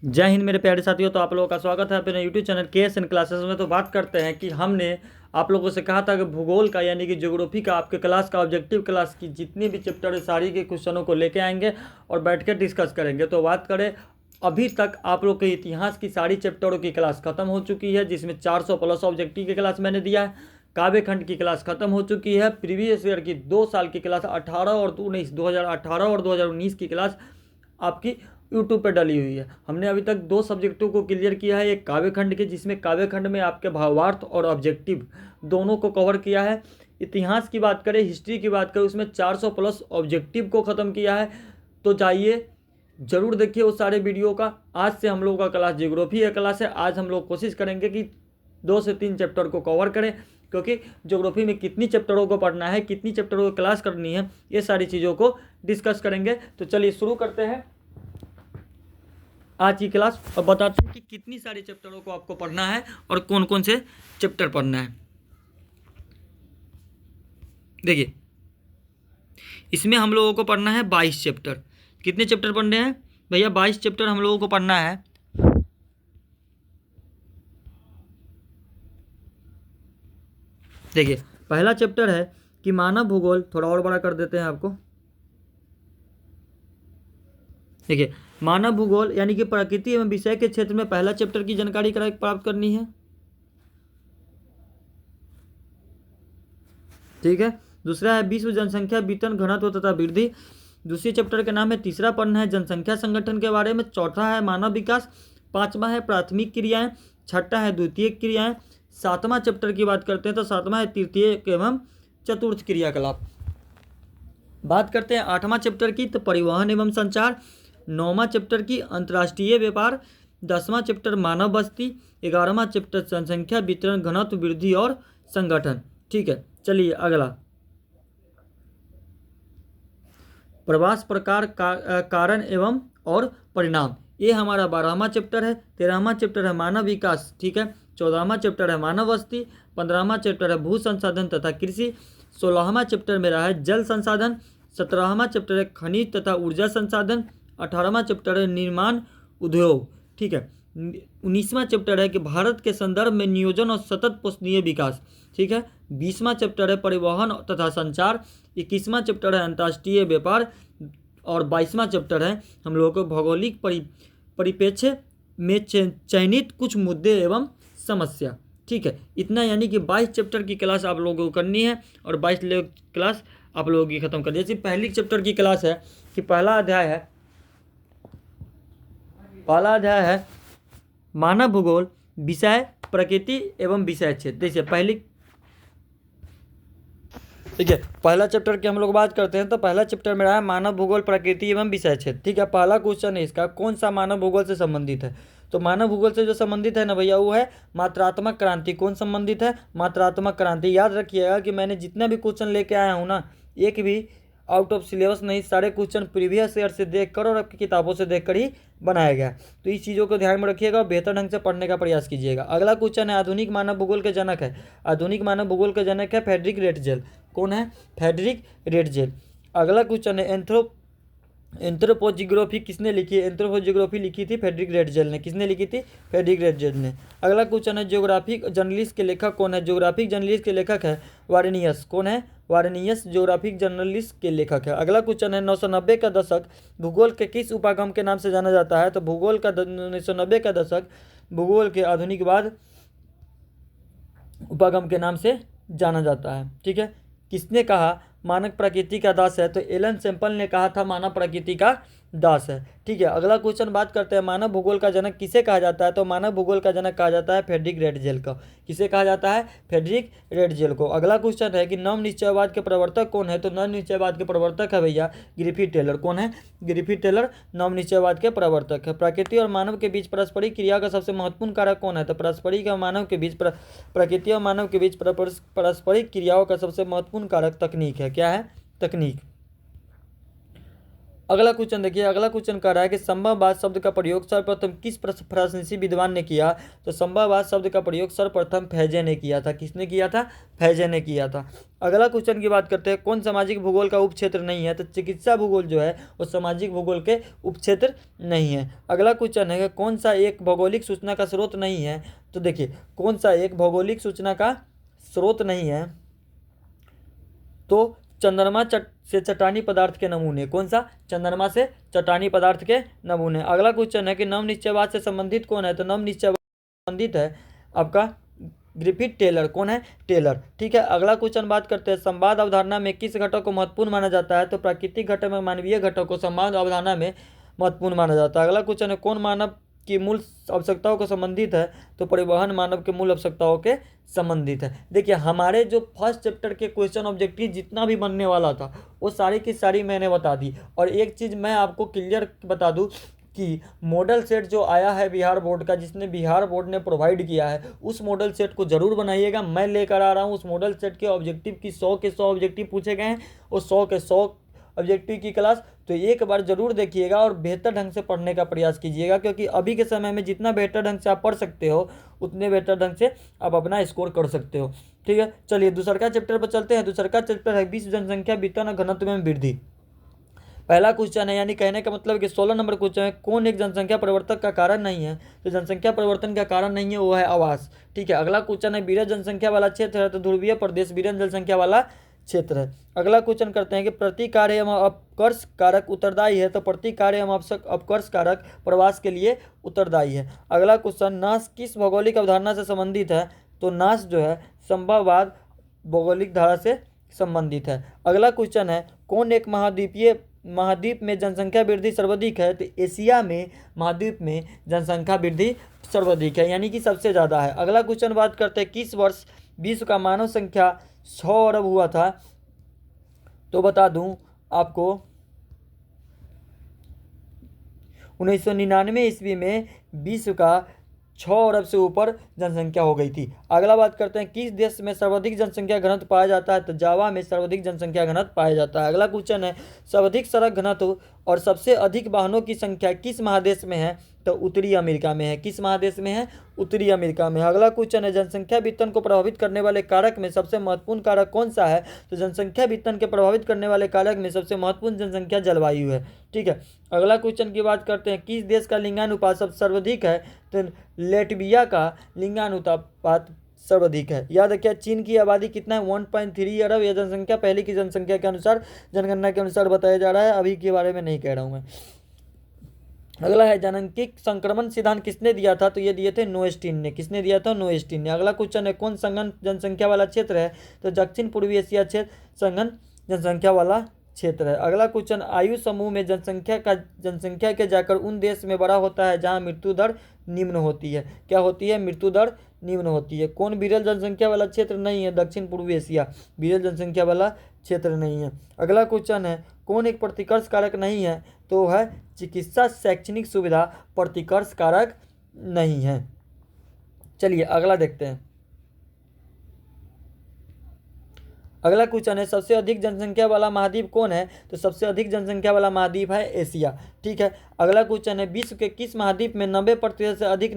जय हिंद मेरे प्यारे साथियों। तो आप लोगों का स्वागत है अपने यूट्यूब चैनल KSN क्लासेस में। तो बात करते हैं कि हमने आप लोगों से कहा था कि भूगोल का यानी कि ज्योग्राफी का आपके क्लास का ऑब्जेक्टिव क्लास की जितनी भी चैप्टर है सारी के क्वेश्चनों को लेके आएंगे और बैठ कर डिस्कस करेंगे। तो बात करें, अभी तक आप लोग के इतिहास की सारी चैप्टरों की क्लास खत्म हो चुकी है, जिसमें 400 प्लस ऑब्जेक्टिव की क्लास मैंने दिया है। काव्य खंड की क्लास खत्म हो चुकी है। प्रीवियस ईयर की 2 साल की क्लास 18 और 19 2018 और 2019 की क्लास आपकी यूट्यूब पर डली हुई है। हमने अभी तक 2 सब्जेक्टों को क्लियर किया है, एक काव्य खंड के जिसमें काव्य खंड में आपके भावार्थ और ऑब्जेक्टिव दोनों को कवर किया है। इतिहास की बात करें, हिस्ट्री की बात करें, उसमें 400 प्लस ऑब्जेक्टिव को ख़त्म किया है। तो जाइए ज़रूर देखिए उस सारे वीडियो का। आज से हम लोगों का क्लास ज्योग्राफी का क्लास है। आज हम लोग कोशिश करेंगे कि 2 से 3 चैप्टर को कवर करें, क्योंकि ज्योग्राफी में कितनी चैप्टरों को पढ़ना है, कितनी चैप्टरों को क्लास करनी है, ये सारी चीज़ों को डिस्कस करेंगे। तो चलिए शुरू करते हैं आज की क्लास और बताते हैं कि कितनी सारी चैप्टरों को आपको पढ़ना है और कौन कौन से चैप्टर पढ़ना है। देखिए, इसमें हम लोगों को पढ़ना है 22 चैप्टर। कितने चैप्टर पढ़ने हैं भैया? 22 चैप्टर हम लोगों को पढ़ना है। देखिए, पहला चैप्टर है कि मानव भूगोल। थोड़ा और बड़ा कर देते हैं आपको। देखिए, मानव भूगोल यानी कि प्रकृति एवं विषय के क्षेत्र में पहला चैप्टर की जानकारी प्राप्त करनी है। ठीक है। दूसरा है विश्व जनसंख्या वितरण घनत्व तथा वृद्धि। दूसरे चैप्टर का नाम है, तीसरा पढ़ना है जनसंख्या संगठन के बारे में। चौथा है मानव विकास। पांचवा है प्राथमिक क्रियाएं। छठा है द्वितीयक क्रियाएं। सातवां चैप्टर की बात करते हैं तो सातवां है तृतीय एवं चतुर्थ क्रियाकलाप। बात करते हैं आठवां चैप्टर की, तो परिवहन एवं संचार। नौवां चैप्टर की अंतर्राष्ट्रीय व्यापार। 10वां चैप्टर मानव बस्ती। 11वां चैप्टर जनसंख्या वितरण घनत्व वृद्धि और संगठन। ठीक है, चलिए अगला, प्रवास प्रकार कारण एवं और परिणाम। ये हमारा 12वां चैप्टर है। 13वां चैप्टर है मानव विकास। ठीक है। 14वां चैप्टर है मानव बस्ती। 15वां चैप्टर है भू संसाधन तथा कृषि। 16वां चैप्टर मेरा है जल संसाधन। 17वां चैप्टर है खनिज तथा ऊर्जा संसाधन। 18वां चैप्टर है निर्माण उद्योग। ठीक है। 19वां चैप्टर है कि भारत के संदर्भ में नियोजन और सतत पोषणीय विकास। ठीक है। 20वां चैप्टर है परिवहन तथा संचार। 21वां चैप्टर है अंतर्राष्ट्रीय व्यापार और 22वां चैप्टर है हम लोगों को भौगोलिक परिप्रेक्ष्य में चयनित कुछ मुद्दे एवं समस्या। ठीक है, इतना यानी कि 22 चैप्टर की क्लास आप लोगों को करनी है और 22 क्लास आप लोगों की खत्म करनी है। जैसे पहली चैप्टर की क्लास है कि पहला अध्याय है मानव भूगोल विषय प्रकृति एवं विषय क्षेत्र। देखिए ठीक है, पहला चैप्टर की हम लोग बात करते हैं तो पहला चैप्टर मेरा है मानव भूगोल प्रकृति एवं विषय क्षेत्र। ठीक है, पहला क्वेश्चन है इसका, कौन सा मानव भूगोल से संबंधित है? तो मानव भूगोल से जो संबंधित है ना भैया, वो है मात्रात्मक क्रांति। कौन संबंधित है? मात्रात्मक क्रांति। याद रखिएगा कि मैंने जितना भी क्वेश्चन लेके आया हूँ ना, एक भी आउट ऑफ सिलेबस नहीं, सारे क्वेश्चन प्रीवियस ईयर से देखकर और आपकी किताबों से देखकर ही बनाया गया। तो इस चीज़ों को ध्यान में रखिएगा और बेहतर ढंग से पढ़ने का प्रयास कीजिएगा। अगला क्वेश्चन है आधुनिक मानव भूगोल के जनक है। आधुनिक मानव भूगोल के जनक है फ्रेडरिक रेटजेल। कौन है? Frederick Ratzel. अगला क्वेश्चन है एंथ्रोपोजियोग्राफी किसने लिखी है? एंथ्रोपोजियोग्राफी लिखी थी फ्रेडरिक रेटजेल ने। किसने लिखी थी? फ्रेडरिक रेटजेल ने। अगला क्वेश्चन है ज्योग्राफिक जर्नलिस्ट के लेखक कौन है? ज्योग्राफिक जर्नलिस्ट के लेखक है वारेनियस। कौन है? वारेनियस ज्योग्राफिक जर्नलिस्ट के लेखक है। अगला क्वेश्चन है 990 का दशक भूगोल के किस उपागम के नाम से जाना जाता है? तो भूगोल का 1990 का दशक भूगोल के आधुनिकवाद उपागम के नाम से जाना जाता है। ठीक है। किसने कहा मानव प्रकृति का दास है? तो एलन सैम्पल ने कहा था मानव प्रकृति का दास है। ठीक है। अगला क्वेश्चन बात करते हैं मानव भूगोल का जनक किसे कहा जाता है? तो मानव भूगोल का जनक कहा जाता है फ्रेडरिक रेटजेल को। किसे कहा जाता है? फ्रेडरिक रेटजेल को। अगला क्वेश्चन है कि नव निश्चयवाद के प्रवर्तक कौन है? तो नव निश्चयवाद के प्रवर्तक है भैया ग्रिफिथ टेलर। कौन है? ग्रिफिथ टेलर नव निश्चयवाद के प्रवर्तक है। प्रकृति और मानव के बीच पारस्परिक क्रिया का सबसे महत्वपूर्ण कारक कौन है? तो पारस्परिक और मानव के बीच प्रकृति और मानव के बीच पारस्परिक क्रियाओं का सबसे महत्वपूर्ण कारक तकनीक है। क्या है? तकनीक। अगला क्वेश्चन देखिए, अगला क्वेश्चन कह रहा है कि संभववाद शब्द का प्रयोग सर्वप्रथम किस फ्रांसीसी विद्वान ने किया? तो संभववाद शब्द का प्रयोग सर्वप्रथम फैजे ने किया था। किसने किया था? फैजे ने किया था। अगला क्वेश्चन की बात करते हैं, कौन सामाजिक भूगोल का उपक्षेत्र नहीं है? तो चिकित्सा भूगोल जो है वो सामाजिक भूगोल के उपक्षेत्र नहीं है। अगला क्वेश्चन है कि कौन सा एक भौगोलिक सूचना का स्रोत नहीं है? तो देखिए, कौन सा एक भौगोलिक सूचना का स्रोत नहीं है? तो चंद्रमा से चट्टानी पदार्थ के नमूने। कौन सा? चंद्रमा से चट्टानी पदार्थ के नमूने। अगला क्वेश्चन है कि नवनिश्चयवाद से संबंधित कौन है? तो नवनिश्चयवाद संबंधित है आपका ग्रिफिथ टेलर। कौन है? टेलर। ठीक है, अगला क्वेश्चन बात करते हैं, संवाद अवधारणा में किस घटक को महत्वपूर्ण माना जाता है? तो प्राकृतिक घटक में मानवीय घटक को संवाद अवधारणा में महत्वपूर्ण माना जाता है। अगला क्वेश्चन है, कौन मानव की मूल आवश्यकताओं को संबंधित है? तो परिवहन मानव के मूल आवश्यकताओं के संबंधित है। देखिए, हमारे जो फर्स्ट चैप्टर के क्वेश्चन ऑब्जेक्टिव जितना भी बनने वाला था वो सारी की सारी मैंने बता दी। और एक चीज़ मैं आपको क्लियर बता दूं कि मॉडल सेट जो आया है बिहार बोर्ड का, जिसने बिहार बोर्ड ने प्रोवाइड किया है, उस मॉडल सेट को ज़रूर बनाइएगा। मैं लेकर आ रहा हूँ उस मॉडल सेट के ऑब्जेक्टिव की 100 के 100 ऑब्जेक्टिव पूछे गए हैं, और 100 के 100 ऑब्जेक्टिव की क्लास। तो एक बार ज़रूर देखिएगा और बेहतर ढंग से पढ़ने का प्रयास कीजिएगा, क्योंकि अभी के समय में जितना बेहतर ढंग से आप पढ़ सकते हो उतने बेहतर ढंग से आप अपना स्कोर कर सकते हो। ठीक है, चलिए दूसरा चैप्टर पर चलते हैं। दूसरा चैप्टर है विश्व जनसंख्या वितरण घनत्व में वृद्धि। पहला क्वेश्चन है, यानी कहने का मतलब कि 16 नंबर क्वेश्चन है, कौन एक जनसंख्या परिवर्तन का कारण नहीं है? तो जनसंख्या परिवर्तन का कारण नहीं है, वो है आवास। ठीक है, अगला क्वेश्चन है, विरल जनसंख्या वाला क्षेत्र है तो ध्रुवीय प्रदेश विरल जनसंख्या वाला क्षेत्र है। अगला क्वेश्चन करते हैं कि प्रतिकार्य एवं अपकर्ष कारक उत्तरदायी है? तो प्रतिकार्य एवं अपकर्ष कारक प्रवास के लिए उत्तरदायी है। अगला क्वेश्चन, नाश किस भौगोलिक अवधारणा से संबंधित है? तो नाश जो है संभववाद भौगोलिक धारा से संबंधित है। अगला क्वेश्चन है, कौन एक महाद्वीप में जनसंख्या वृद्धि सर्वाधिक है? तो एशिया में महाद्वीप में जनसंख्या वृद्धि सर्वाधिक है, यानी कि सबसे ज़्यादा है। अगला क्वेश्चन बात करते हैं, किस वर्ष विश्व का मानव संख्या 100 अरब हुआ था? तो बता दूं आपको 1999 ईस्वी में विश्व का 6 अरब से ऊपर जनसंख्या हो गई थी। अगला बात करते हैं, किस देश में सर्वाधिक जनसंख्या घनत्व पाया जाता है? तो जावा में सर्वाधिक जनसंख्या घनत्व पाया जाता है। अगला क्वेश्चन है, सर्वाधिक सड़क घनत्व और सबसे अधिक वाहनों की संख्या किस महादेश में है? तो उत्तरी अमेरिका में है। किस महादेश में है? उत्तरी अमेरिका में। अगला क्वेश्चन है, जनसंख्या वितरण को प्रभावित करने वाले कारक में सबसे महत्वपूर्ण कारक कौन सा है? तो जनसंख्या वितरण के प्रभावित करने वाले कारक में सबसे महत्वपूर्ण जनसंख्या जलवायु है। ठीक है, अगला क्वेश्चन की बात करते हैं, किस देश का लिंगानुपात सर्वाधिक है? तो लेटविया का लिंगानुपात सर्वाधिक है। याद रखिए, चीन की आबादी कितना है? 1.3 अरब। यह जनसंख्या पहले की जनसंख्या के अनुसार, जनगणना के अनुसार बताया जा रहा है, अभी के बारे में नहीं कह रहा हूँ मैं। अगला है, जननांगिक संक्रमण सिद्धांत किसने दिया था? तो ये दिए थे नोएस्टीन ने। किसने दिया था? नोएस्टीन ने। अगला क्वेश्चन है, कौन संघन जनसंख्या वाला क्षेत्र है? तो दक्षिण पूर्वी एशिया क्षेत्र संघन जनसंख्या वाला क्षेत्र है। अगला क्वेश्चन, आयु समूह में जनसंख्या के जाकर उन देश में बड़ा होता है जहाँ मृत्यु दर निम्न होती है। क्या होती है? मृत्यु दर निम्न होती है। कौन विरल जनसंख्या वाला क्षेत्र नहीं है? दक्षिण पूर्वी एशिया विरल जनसंख्या वाला क्षेत्र नहीं है। अगला क्वेश्चन है, कौन एक प्रतिकर्ष कारक नहीं है? तो है चिकित्सा शैक्षणिक सुविधा प्रतिकर्ष कारक नहीं है। चलिए अगला देखते हैं। अगला क्वेश्चन है, सबसे अधिक जनसंख्या वाला महाद्वीप कौन है? तो सबसे अधिक जनसंख्या वाला महाद्वीप है एशिया। ठीक है, अगला क्वेश्चन है, विश्व के किस महाद्वीप में 90% से अधिक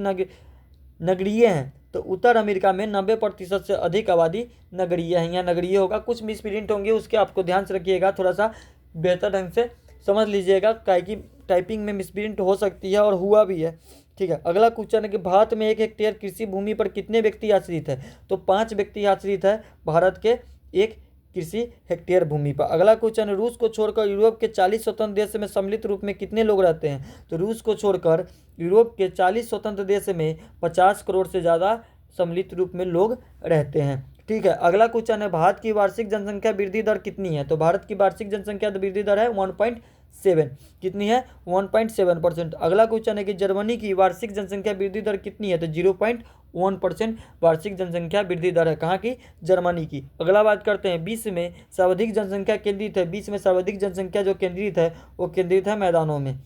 नगरीय हैं? तो उत्तर अमेरिका में 90% से अधिक आबादी नगरीय है। यहाँ नगरीय होगा, कुछ मिसप्रिंट होंगे, उसके आपको ध्यान से रखिएगा, थोड़ा सा बेहतर ढंग से समझ लीजिएगा, काहे कि टाइपिंग में मिसप्रिंट हो सकती है और हुआ भी है। ठीक है, अगला क्वेश्चन है कि भारत में 1 हेक्टेयर कृषि भूमि पर कितने व्यक्ति आश्रित है? तो 5 व्यक्ति आश्रित है भारत के 1 कृषि हेक्टेयर भूमि पर। अगला क्वेश्चन है, रूस को छोड़कर यूरोप के 40 स्वतंत्र देश में सम्मिलित रूप में कितने लोग रहते हैं? तो रूस को छोड़कर यूरोप के 40 स्वतंत्र देश में 50 करोड़ से ज़्यादा सम्मिलित रूप में लोग रहते हैं। ठीक है, अगला क्वेश्चन है, भारत की वार्षिक जनसंख्या वृद्धि दर कितनी है? तो भारत की वार्षिक जनसंख्या वृद्धि दर है 1.7। कितनी है? 1.7%। अगला क्वेश्चन है कि जर्मनी की वार्षिक जनसंख्या वृद्धि दर कितनी है? तो 0.1% वार्षिक जनसंख्या वृद्धि दर है। कहाँ की? जर्मनी की। अगला बात करते हैं, विश्व में सर्वाधिक जनसंख्या केंद्रित है। विश्व में सर्वाधिक जनसंख्या जो केंद्रित है वो केंद्रित है मैदानों में।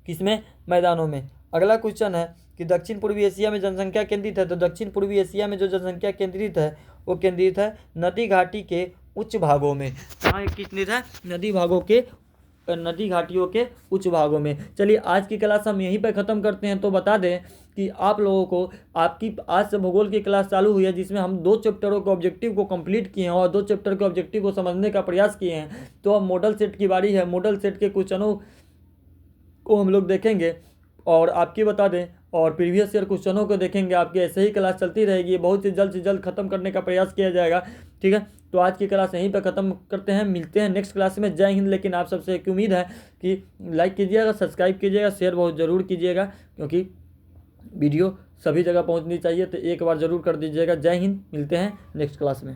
किसमें? मैदानों में। अगला क्वेश्चन है कि दक्षिण पूर्वी एशिया में जनसंख्या केंद्रित है। तो दक्षिण पूर्वी एशिया में जो जनसंख्या केंद्रित है वो केंद्रित है नदी घाटी के उच्च भागों में। कहाँ केंद्रित है? नदी भागों के नदी घाटियों के उच्च भागों में। चलिए आज की क्लास हम यहीं पर ख़त्म करते हैं। तो बता दें कि आप लोगों को आपकी आज से भूगोल की क्लास चालू हुई है, जिसमें हम 2 चैप्टरों के ऑब्जेक्टिव को कंप्लीट किए हैं और 2 चैप्टर के ऑब्जेक्टिव को समझने का प्रयास किए हैं। तो अब मॉडल सेट की बारी है। मॉडल सेट के क्वेश्चनों को हम लोग देखेंगे और आपकी बता दें और प्रीवियस ईयर क्वेश्चनों को देखेंगे। आपकी ऐसे ही क्लास चलती रहेगी, बहुत से जल्द ख़त्म करने का प्रयास किया जाएगा। ठीक है, तो आज की क्लास यहीं पर ख़त्म करते हैं, मिलते हैं नेक्स्ट क्लास में। जय हिंद। लेकिन आप सबसे एक उम्मीद है कि लाइक कीजिएगा, सब्सक्राइब कीजिएगा, शेयर बहुत ज़रूर कीजिएगा, क्योंकि वीडियो सभी जगह पहुंचनी चाहिए। तो एक बार ज़रूर कर दीजिएगा। जय हिंद, मिलते हैं नेक्स्ट क्लास में।